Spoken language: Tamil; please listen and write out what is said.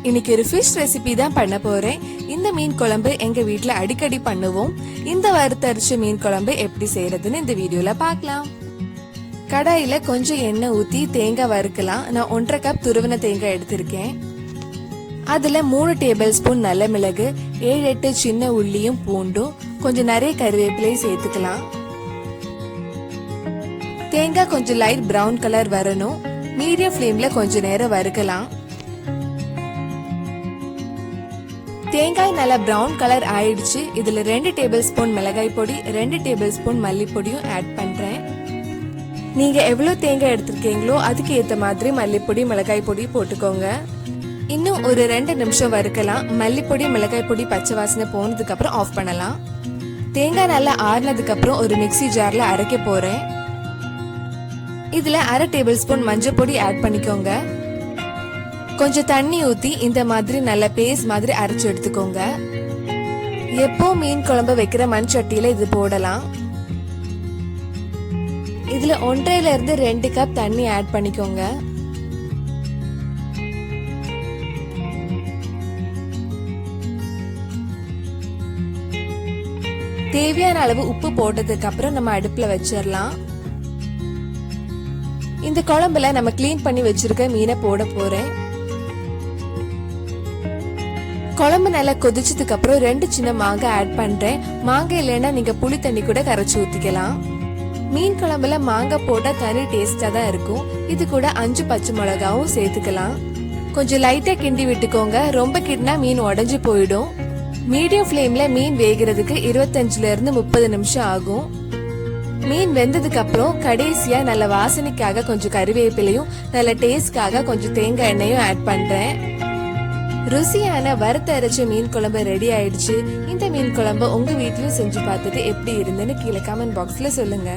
இன்னைக்கு ஒரு ஃபிஷ் ரெசிபி தான் பண்ண போறேன். இந்த மீன் குழம்பு எங்க வீட்ல அடிக்கடி பண்ணுவோம். இந்த வறுத்தரைச்ச மீன் குழம்பு எப்படி செய்யறதுன்னு இந்த வீடியோல பார்க்கலாம். கடாயில கொஞ்சம் எண்ணெய் ஊத்தி தேங்காய் வறுக்கலாம். நான் 1.5 கப் துருவன தேங்காய் எடுத்திருக்கேன். அதுல 3 டேபிள் ஸ்பூன் நல்ல மிளகு, 7-8 சின்ன உள்ளியும் பூண்டும், கொஞ்சம் நிறைய கறிவேப்பிலையும் சேர்த்துக்கலாம். தேங்காய் கொஞ்சம் லைட் பிரவுன் கலர் வரணும். மீடியம் ஃப்ளேம்ல கொஞ்ச நேரம் வறுக்கலாம். தேங்காய் நல்லா பிரவுன் கலர் ஆயிடுச்சு. இதுல 2 டேபிள் ஸ்பூன் மிளகாய் பொடி, 2 டேபிள் ஸ்பூன் மல்லிப்பொடியும் ஆட் பண்றேன். நீங்க எவ்வளவு தேங்காய் எடுத்திருக்கீங்களோ அதுக்கு ஏத்த மாதிரி மல்லிப்பொடி மிளகாய் பொடி போட்டுக்கோங்க. இன்னும் ஒரு 2 நிமிஷம் வறுக்கலாம். மல்லிப்பொடி மிளகாய் பொடி பச்சை வாசனை போனதுக்கு அப்புறம் ஆஃப் பண்ணலாம். தேங்காய் நல்லா ஆறுனதுக்கு அப்புறம் ஒரு மிக்ஸி ஜார்ல அரைக்க போறேன். இதுல 1/2 டேபிள் ஸ்பூன் மஞ்சள் பொடி ஆட் பண்ணிக்கோங்க. கொஞ்சம் தண்ணி ஊத்தி இந்த மாதிரி நல்ல பேஸ்ட் மாதிரி அரைச்சு எடுத்துக்கோங்க. எப்போ மீன் குழம்பு வைக்கிற மண் சட்டியில இது போடலாம். இதுல 1.5 இருந்து 2 கப் தண்ணி ஆட் பண்ணிக்கோங்க. தேவையான அளவு உப்பு போட்டதுக்கு அப்புறம் நம்ம அடுப்புல வச்சிடலாம். இந்த குழம்புல நம்ம கிளீன் பண்ணி வச்சிருக்க மீனை போட போறேன். குழம்பு நல்லா கொதிச்சதுக்கு அப்புறம் 2 சின்ன மாங்காய் ஆட் பண்றேன். மாங்காய் இல்லைன்னா நீங்க புளி தண்ணி கூட கரைச்சு ஊத்திக்கலாம். மீன் குழம்புல மாங்காய் போட்டா தனி டேஸ்டா தான் இருக்கும். இது கூட 5 பச்சை மிளகாவும் சேர்த்துக்கலாம். கொஞ்சம் லைட்டா கிண்டி விட்டுக்கோங்க. ரொம்ப கிண்டினா மீன் உடைஞ்சு போயிடும். மீடியம் ஃப்ளேம்ல மீன் வேகிறதுக்கு 25 இருந்து 30 நிமிஷம் ஆகும். மீன் வெந்ததுக்கு அப்புறம் கடைசியா நல்ல வாசனைக்காக கொஞ்சம் கறிவேப்பிலையும் நல்ல டேஸ்ட்காக கொஞ்சம் தேங்காய் எண்ணெயும் ஆட் பண்றேன். ருசியான வறுத்தரைச்ச மீன் குழம்பு ரெடி ஆயிடுச்சு. இந்த மீன் குழம்பு உங்க வீட்லயும் செஞ்சு பார்த்துட்டு எப்படி இருந்துன்னு கீழே கமெண்ட் பாக்ஸ்ல சொல்லுங்க.